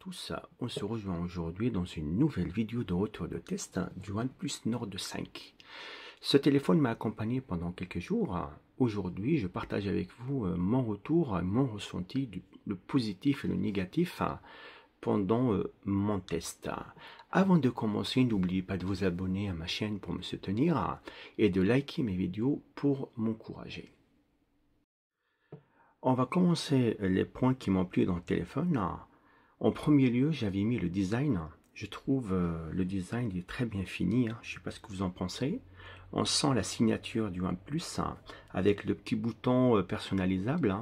tous, on se rejoint aujourd'hui dans une nouvelle vidéo de retour de test du OnePlus Nord 5. Ce téléphone m'a accompagné pendant quelques jours. Aujourd'hui, je partage avec vous mon retour, mon ressenti, le positif et le négatif pendant mon test. Avant de commencer, n'oubliez pas de vous abonner à ma chaîne pour me soutenir et de liker mes vidéos pour m'encourager. On va commencer les points qui m'ont plu dans le téléphone. En premier lieu, j'avais mis le design. Je trouve le design est très bien fini. Je ne sais pas ce que vous en pensez. On sent la signature du OnePlus avec le petit bouton personnalisable.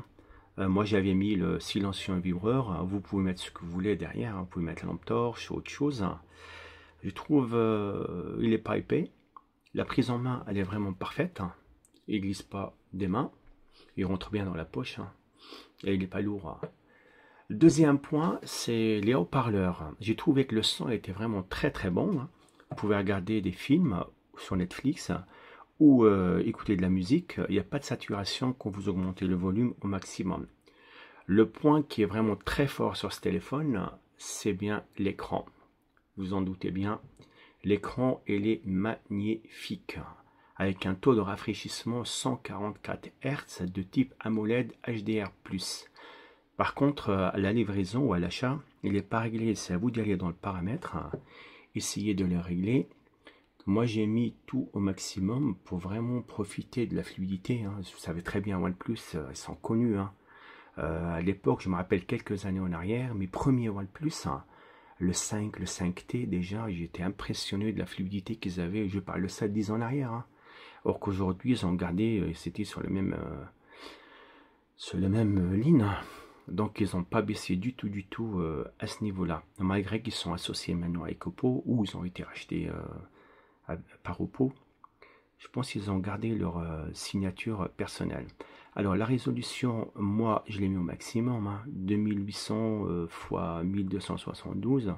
Moi, j'avais mis le silencieux vibreur. Vous pouvez mettre ce que vous voulez derrière. Vous pouvez mettre la lampe torche ou autre chose. Je trouve il n'est pas épais. La prise en main, elle est vraiment parfaite. Il glisse pas des mains. Il rentre bien dans la poche. Et il n'est pas lourd. Le deuxième point, c'est les haut-parleurs. J'ai trouvé que le son était vraiment très très bon. Vous pouvez regarder des films sur Netflix ou écouter de la musique. Il n'y a pas de saturation quand vous augmentez le volume au maximum. Le point qui est vraiment très fort sur ce téléphone, c'est bien l'écran. Vous en doutez bien, l'écran il est magnifique. Avec un taux de rafraîchissement 144 Hz de type AMOLED HDR+. Par contre, à la livraison ou à l'achat, il n'est pas réglé. C'est à vous d'y aller dans le paramètre. Essayez de le régler. Moi, j'ai mis tout au maximum pour vraiment profiter de la fluidité. Vous savez très bien, OnePlus, ils sont connus. À l'époque, je me rappelle quelques années en arrière, mes premiers OnePlus, le 5, le 5T, déjà, j'étais impressionné de la fluidité qu'ils avaient. Je parle de ça 10 ans en arrière. Or qu'aujourd'hui, ils ont gardé, c'était sur le même ligne. Donc, ils n'ont pas baissé du tout à ce niveau-là. Malgré qu'ils sont associés maintenant avec Oppo, ou ils ont été rachetés par Oppo. Je pense qu'ils ont gardé leur signature personnelle. Alors, la résolution, moi, je l'ai mis au maximum. 2800 x 1272.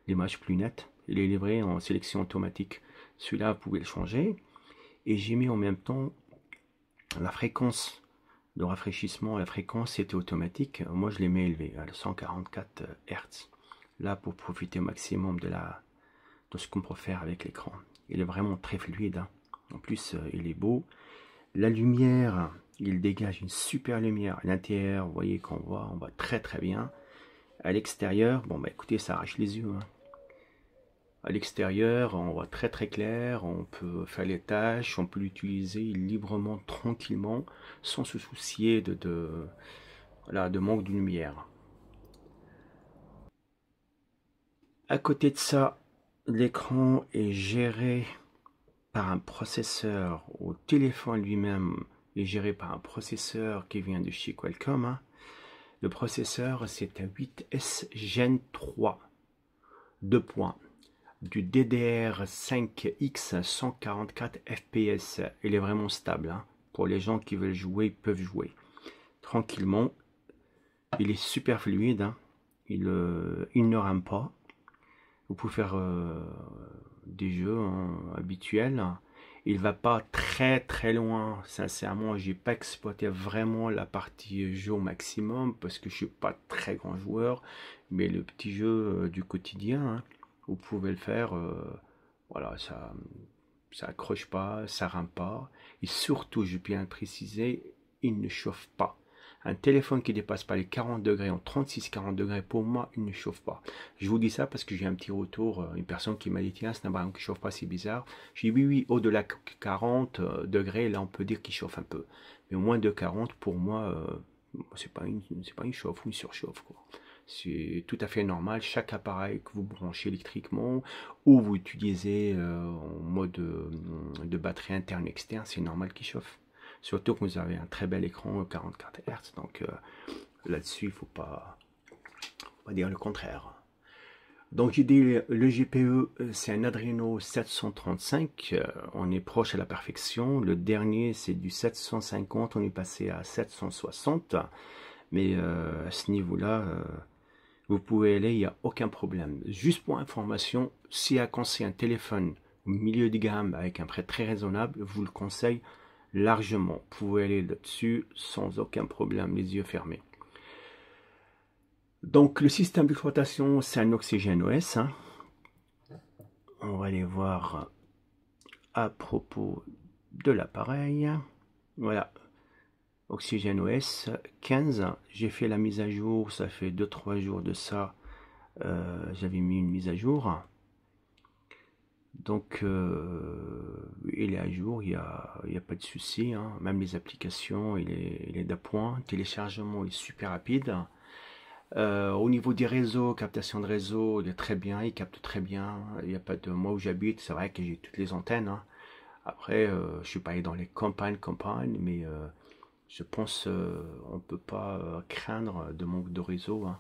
L'image plus nette. Il est livré en sélection automatique. Celui-là, vous pouvez le changer. Et j'ai mis en même temps la fréquence de rafraîchissement. La fréquence était automatique. Moi, je l'ai mis élevé à 144 Hz. Là, pour profiter au maximum de ce qu'on peut faire avec l'écran. Il est vraiment très fluide. En plus, il est beau. La lumière, il dégage une super lumière. À l'intérieur, vous voyez qu'on voit, on voit très très bien. À l'extérieur, bon, bah écoutez, ça arrache les yeux. À l'extérieur, on voit très très clair, on peut faire les tâches, on peut l'utiliser librement, tranquillement, sans se soucier de manque de lumière. À côté de ça, l'écran est géré par un processeur, au téléphone lui-même est géré par un processeur qui vient de chez Qualcomm. Le processeur, c'est un 8S Gen 3, 2 points. Du DDR5X 144 fps. Il est vraiment stable. Pour les gens qui veulent jouer, ils peuvent jouer tranquillement. Il est super fluide. Il ne rame pas. Vous pouvez faire des jeux habituels. Il va pas très très loin. Sincèrement, j'ai pas exploité vraiment la partie jeu au maximum parce que je suis pas très grand joueur. Mais le petit jeu du quotidien, vous pouvez le faire, voilà, ça accroche pas, ça rame pas, et surtout, je bien préciser, il ne chauffe pas. Un téléphone qui dépasse pas les 40 degrés, en 36-40 degrés, pour moi, il ne chauffe pas. Je vous dis ça parce que j'ai un petit retour, une personne qui m'a dit, tiens, c'est un ballon qui chauffe pas, c'est bizarre. J'ai dit, oui, au-delà de 40 degrés, là, on peut dire qu'il chauffe un peu. Mais au moins de 40, pour moi, c'est pas une chauffe ou une surchauffe, quoi. C'est tout à fait normal. Chaque appareil que vous branchez électriquement ou vous utilisez en mode de batterie interne externe, c'est normal qu'il chauffe. Surtout que vous avez un très bel écran 44 Hz. Donc là-dessus, il ne faut pas dire le contraire. Donc j'ai dit le GPU, c'est un Adreno 735. On est proche à la perfection. Le dernier, c'est du 750. On est passé à 760. Mais à ce niveau-là, vous pouvez aller, il n'y a aucun problème. Juste pour information, si à conseiller un téléphone au milieu de gamme avec un prix très raisonnable, je vous le conseille largement. Vous pouvez aller là-dessus sans aucun problème, les yeux fermés. Donc le système d'exploitation, c'est un Oxygène OS, hein. On va aller voir à propos de l'appareil. Voilà, Oxygène OS 15. J'ai fait la mise à jour, ça fait 2-3 jours de ça. J'avais mis une mise à jour. Donc il est à jour, il y a pas de souci, hein. Même les applications, il est d'appoint. Téléchargement est super rapide. Au niveau des réseaux, captation de réseau, il est très bien, il capte très bien. Il n'y a pas de moi où j'habite, c'est vrai que j'ai toutes les antennes, hein. Après, je suis pas allé dans les campagnes, mais je pense on peut pas craindre de manque de réseau, hein.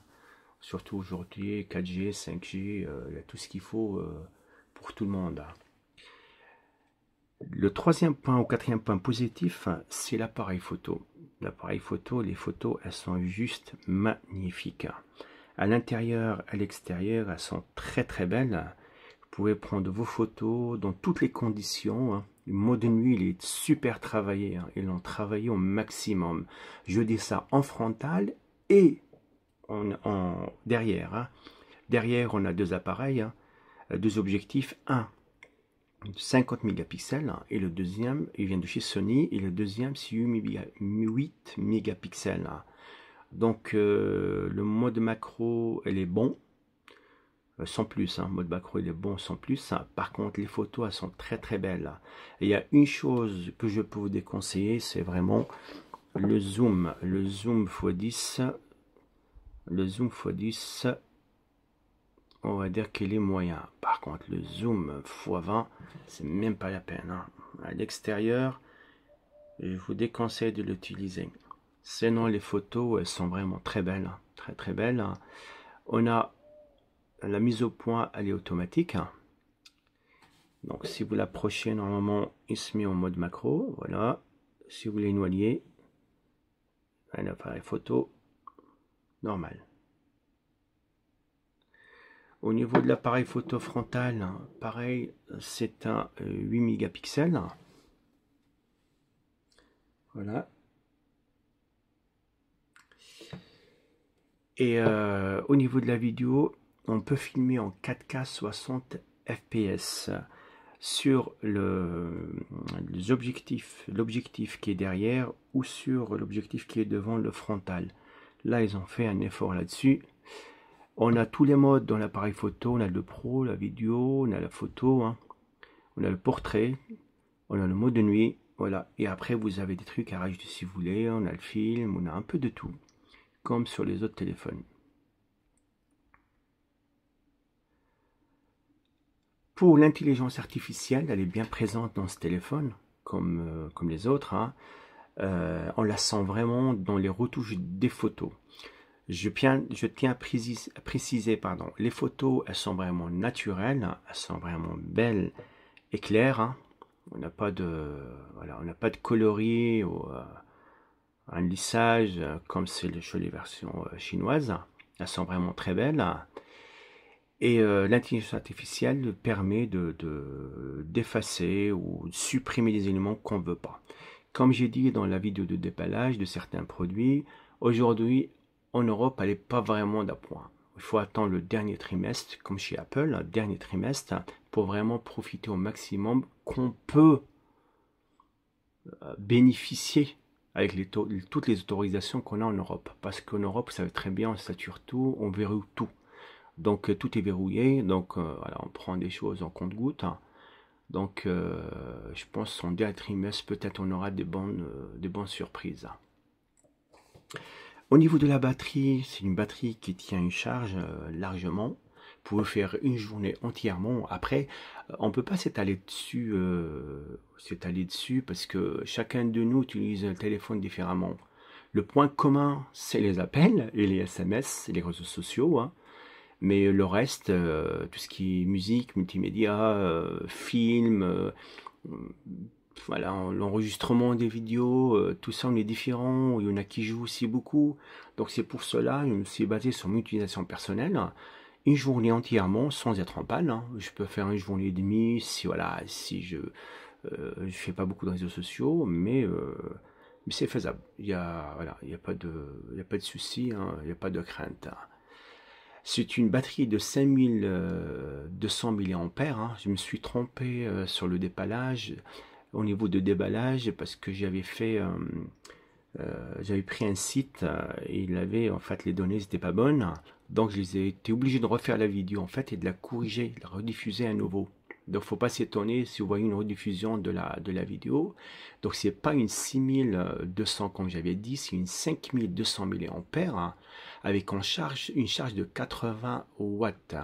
Surtout aujourd'hui, 4G, 5G, il y a tout ce qu'il faut pour tout le monde, hein. Le troisième point ou quatrième point positif, c'est l'appareil photo. L'appareil photo, les photos, elles sont juste magnifiques. À l'intérieur, à l'extérieur, elles sont très très belles. Vous pouvez prendre vos photos dans toutes les conditions, hein. Le mode de nuit, il est super travaillé, hein. Ils l'ont travaillé au maximum. Je dis ça en frontal et derrière, hein. Derrière, on a deux appareils, hein, deux objectifs. Un 50 mégapixels et le deuxième, il vient de chez Sony, et le deuxième c'est 8 mégapixels. Donc le mode macro, elle est bon, sans plus, hein. Mode macro, il est bon sans plus. Par contre, les photos, elles sont très très belles. Et il y a une chose que je peux vous déconseiller, c'est vraiment le zoom. Le zoom x10. Le zoom x10. On va dire qu'il est moyen. Par contre, le zoom x20, c'est même pas la peine, hein. À l'extérieur, je vous déconseille de l'utiliser. Sinon, les photos, elles sont vraiment très belles, hein. Très très belles. On a la mise au point, elle est automatique, hein. Donc, si vous l'approchez, normalement, il se met en mode macro. Voilà. Si vous l'éloignez, un appareil photo normal. Au niveau de l'appareil photo frontal, hein, pareil, c'est un 8 mégapixels. Voilà. Et au niveau de la vidéo, on peut filmer en 4K 60 fps sur l'objectif qui est derrière ou sur l'objectif qui est devant le frontal. Là, ils ont fait un effort là-dessus. On a tous les modes dans l'appareil photo. On a le pro, la vidéo, on a la photo, hein. On a le portrait, on a le mode de nuit. Voilà. Et après, vous avez des trucs à rajouter si vous voulez. On a le film, on a un peu de tout, comme sur les autres téléphones. Pour l'intelligence artificielle, elle est bien présente dans ce téléphone, comme les autres, hein. On la sent vraiment dans les retouches des photos. Je tiens à préciser, pardon, les photos, elles sont vraiment naturelles, elles sont vraiment belles et claires, hein. On n'a pas de, voilà, on n'a pas de coloris ou un lissage comme c'est chez les versions chinoises. Elles sont vraiment très belles. Et l'intelligence artificielle permet d'effacer ou de supprimer des éléments qu'on ne veut pas. Comme j'ai dit dans la vidéo de déballage de certains produits, aujourd'hui, en Europe, elle n'est pas vraiment d'appoint. Il faut attendre le dernier trimestre, comme chez Apple, le dernier trimestre, pour vraiment profiter au maximum qu'on peut bénéficier avec toutes les autorisations qu'on a en Europe. Parce qu'en Europe, vous savez très bien, on sature tout, on verrouille tout. Donc tout est verrouillé, donc voilà, on prend des choses en compte-gouttes, hein. Donc je pense qu'en dernier trimestre, peut-être on aura des bonnes surprises. Au niveau de la batterie, c'est une batterie qui tient une charge largement. Vous pouvez faire une journée entièrement. Après, on ne peut pas s'étaler dessus, parce que chacun de nous utilise le téléphone différemment. Le point commun, c'est les appels et les SMS et les réseaux sociaux, hein. Mais le reste, tout ce qui est musique, multimédia, film, voilà, l'enregistrement des vidéos, tout ça on est différent. Il y en a qui jouent aussi beaucoup. Donc c'est pour cela, je me suis basé sur mon utilisation personnelle. Une journée entièrement sans être en panne, hein. Je peux faire une journée et demie si voilà, si je fais pas beaucoup de réseaux sociaux, mais c'est faisable. Il y a voilà, il y a pas de souci, hein, il n'y a pas de crainte, hein. C'est une batterie de 5200 mAh. Hein. Je me suis trompé sur le déballage, au niveau de déballage, parce que j'avais pris un site et il avait, en fait, les données n'étaient pas bonnes. Donc, je les ai été obligé de refaire la vidéo, en fait, et de la corriger, de la rediffuser à nouveau. Donc, faut pas s'étonner si vous voyez une rediffusion de la vidéo. Donc, c'est pas une 6200 comme j'avais dit, c'est une 5200 mAh hein, avec une charge de 80 watts.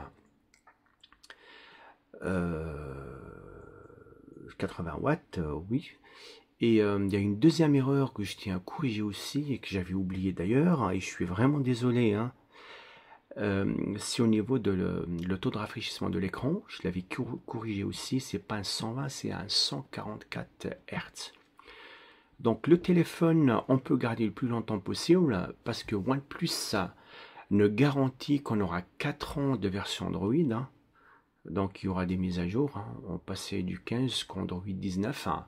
80 watts, oui. Et il y a une deuxième erreur que je tiens à corriger aussi et que j'avais oublié d'ailleurs, et je suis vraiment désolé. Hein. Si au niveau de le taux de rafraîchissement de l'écran, je l'avais corrigé aussi, c'est pas un 120, c'est un 144 Hz. Donc le téléphone, on peut garder le plus longtemps possible parce que OnePlus ne garantit qu'on aura 4 ans de version Android. Hein. Donc il y aura des mises à jour. Hein. On passait du 15 jusqu'à Android 19. Hein.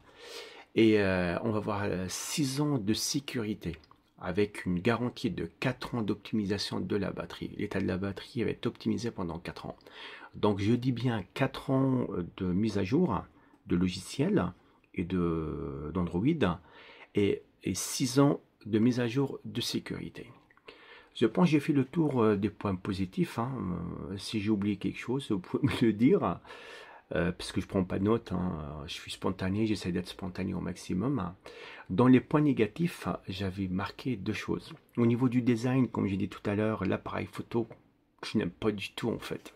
Et on va avoir 6 ans de sécurité avec une garantie de 4 ans d'optimisation de la batterie. L'état de la batterie va être optimisé pendant 4 ans. Donc je dis bien 4 ans de mise à jour de logiciels et d'Android et 6 ans de mise à jour de sécurité. Je pense que j'ai fait le tour des points positifs. Hein. Si j'ai oublié quelque chose, vous pouvez me le dire. Parce que je prends pas de notes, hein. Je suis spontané, j'essaie d'être spontané au maximum. Hein. Dans les points négatifs, j'avais marqué 2 choses. Au niveau du design, comme j'ai dit tout à l'heure, l'appareil photo, je n'aime pas du tout en fait.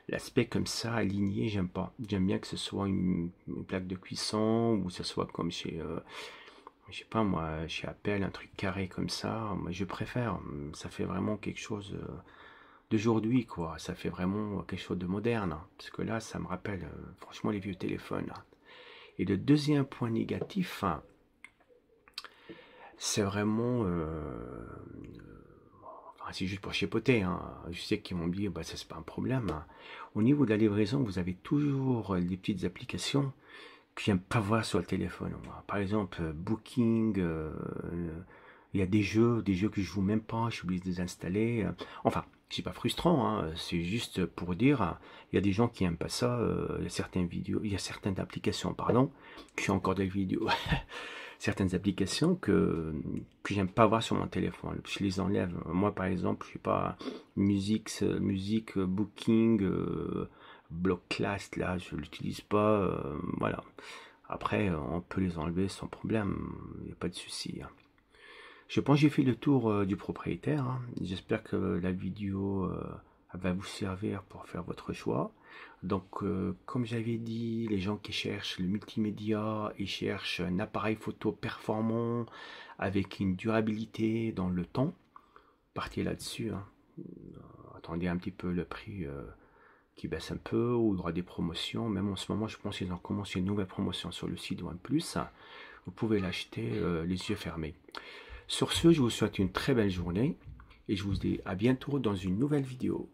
L'aspect comme ça, aligné, j'aime pas. J'aime bien que ce soit une plaque de cuisson, ou que ce soit comme chez, je sais pas moi, chez Apple, un truc carré comme ça. Moi, je préfère. Ça fait vraiment quelque chose d'aujourd'hui, quoi. Ça fait vraiment quelque chose de moderne. Parce que là, ça me rappelle franchement les vieux téléphones. Et le deuxième point négatif, c'est vraiment... enfin, c'est juste pour chipoter. Hein. Je sais qu'ils m'ont dit, bah, ça c'est pas un problème. Hein. Au niveau de la livraison, vous avez toujours des petites applications que j'aime pas voir sur le téléphone. Par exemple, Booking... il y a des jeux que je joue même pas, je suis obligé de les installer. Enfin, c'est pas frustrant, hein, c'est juste pour dire, il y a des gens qui aiment pas ça. Il y a certaines vidéos, il y a certaines applications, pardon, qui ont encore des vidéos, certaines applications que j'aime pas voir sur mon téléphone. Je les enlève. Moi, par exemple, je sais pas, musique, Booking, Blockcast, là, je l'utilise pas. Voilà. Après, on peut les enlever sans problème, il n'y a pas de souci. Hein. Je pense que j'ai fait le tour du propriétaire. Hein. J'espère que la vidéo va vous servir pour faire votre choix. Donc, comme j'avais dit, les gens qui cherchent le multimédia, ils cherchent un appareil photo performant avec une durabilité dans le temps. Partez là-dessus. Hein. Attendez un petit peu le prix qui baisse un peu, ou il y aura des promotions. Même en ce moment, je pense qu'ils ont commencé une nouvelle promotion sur le site OnePlus. Vous pouvez l'acheter les yeux fermés. Sur ce, je vous souhaite une très belle journée et je vous dis à bientôt dans une nouvelle vidéo.